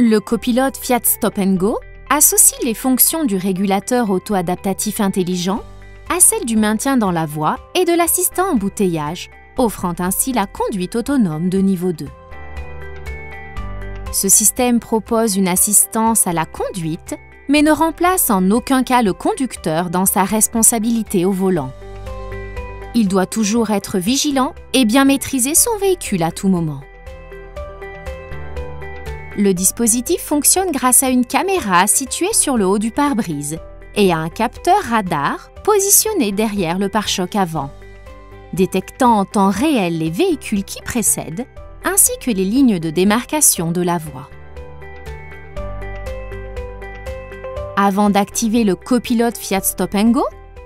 Le copilote Fiat Stop & Go associe les fonctions du régulateur auto-adaptatif intelligent à celles du maintien dans la voie et de l'assistant embouteillage, offrant ainsi la conduite autonome de niveau 2. Ce système propose une assistance à la conduite, mais ne remplace en aucun cas le conducteur dans sa responsabilité au volant. Il doit toujours être vigilant et bien maîtriser son véhicule à tout moment. Le dispositif fonctionne grâce à une caméra située sur le haut du pare-brise et à un capteur radar positionné derrière le pare-choc avant, détectant en temps réel les véhicules qui précèdent ainsi que les lignes de démarcation de la voie. Avant d'activer le copilote Fiat Stop & Go,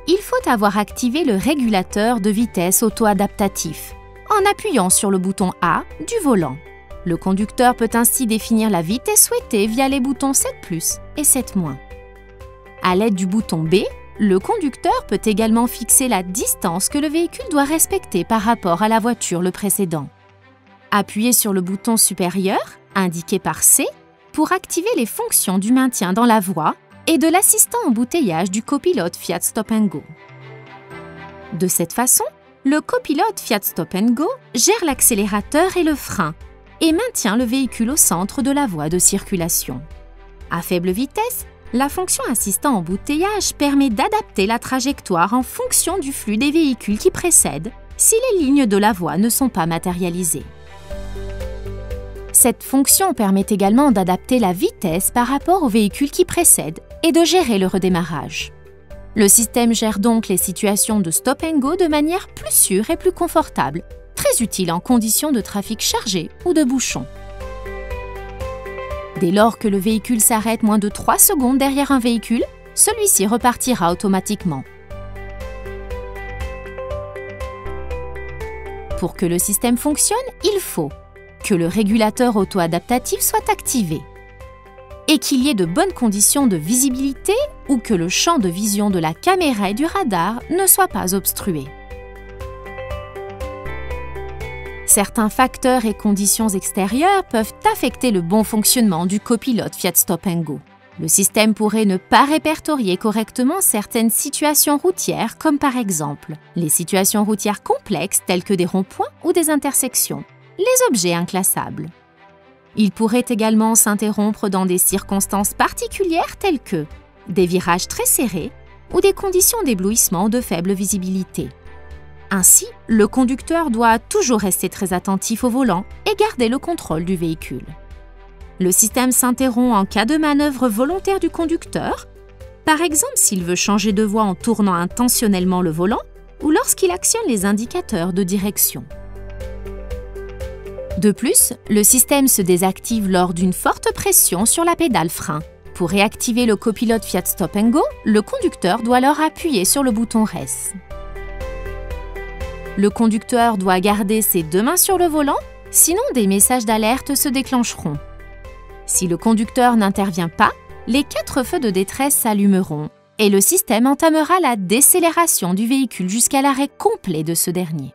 il faut avoir activé le régulateur de vitesse auto-adaptatif en appuyant sur le bouton A du volant. Le conducteur peut ainsi définir la vitesse souhaitée via les boutons 7+, et 7-. À l'aide du bouton B, le conducteur peut également fixer la distance que le véhicule doit respecter par rapport à la voiture le précédant. Appuyez sur le bouton supérieur, indiqué par C, pour activer les fonctions du maintien dans la voie et de l'assistant embouteillage du copilote Fiat Stop & Go. De cette façon, le copilote Fiat Stop & Go gère l'accélérateur et le frein et maintient le véhicule au centre de la voie de circulation. À faible vitesse, la fonction assistant embouteillage permet d'adapter la trajectoire en fonction du flux des véhicules qui précèdent si les lignes de la voie ne sont pas matérialisées. Cette fonction permet également d'adapter la vitesse par rapport aux véhicules qui précèdent et de gérer le redémarrage. Le système gère donc les situations de stop & go de manière plus sûre et plus confortable, très utile en conditions de trafic chargé ou de bouchons. Dès lors que le véhicule s'arrête moins de 3 secondes derrière un véhicule, celui-ci repartira automatiquement. Pour que le système fonctionne, il faut que le régulateur auto-adaptatif soit activé et qu'il y ait de bonnes conditions de visibilité ou que le champ de vision de la caméra et du radar ne soit pas obstrué. Certains facteurs et conditions extérieures peuvent affecter le bon fonctionnement du copilote Fiat Stop & Go. Le système pourrait ne pas répertorier correctement certaines situations routières, comme par exemple les situations routières complexes telles que des ronds-points ou des intersections, les objets inclassables. Il pourrait également s'interrompre dans des circonstances particulières telles que des virages très serrés ou des conditions d'éblouissement de faible visibilité. Ainsi, le conducteur doit toujours rester très attentif au volant et garder le contrôle du véhicule. Le système s'interrompt en cas de manœuvre volontaire du conducteur, par exemple s'il veut changer de voie en tournant intentionnellement le volant ou lorsqu'il actionne les indicateurs de direction. De plus, le système se désactive lors d'une forte pression sur la pédale frein. Pour réactiver le copilote Fiat Stop & Go, le conducteur doit alors appuyer sur le bouton Res. Le conducteur doit garder ses 2 mains sur le volant, sinon des messages d'alerte se déclencheront. Si le conducteur n'intervient pas, les 4 feux de détresse s'allumeront et le système entamera la décélération du véhicule jusqu'à l'arrêt complet de ce dernier.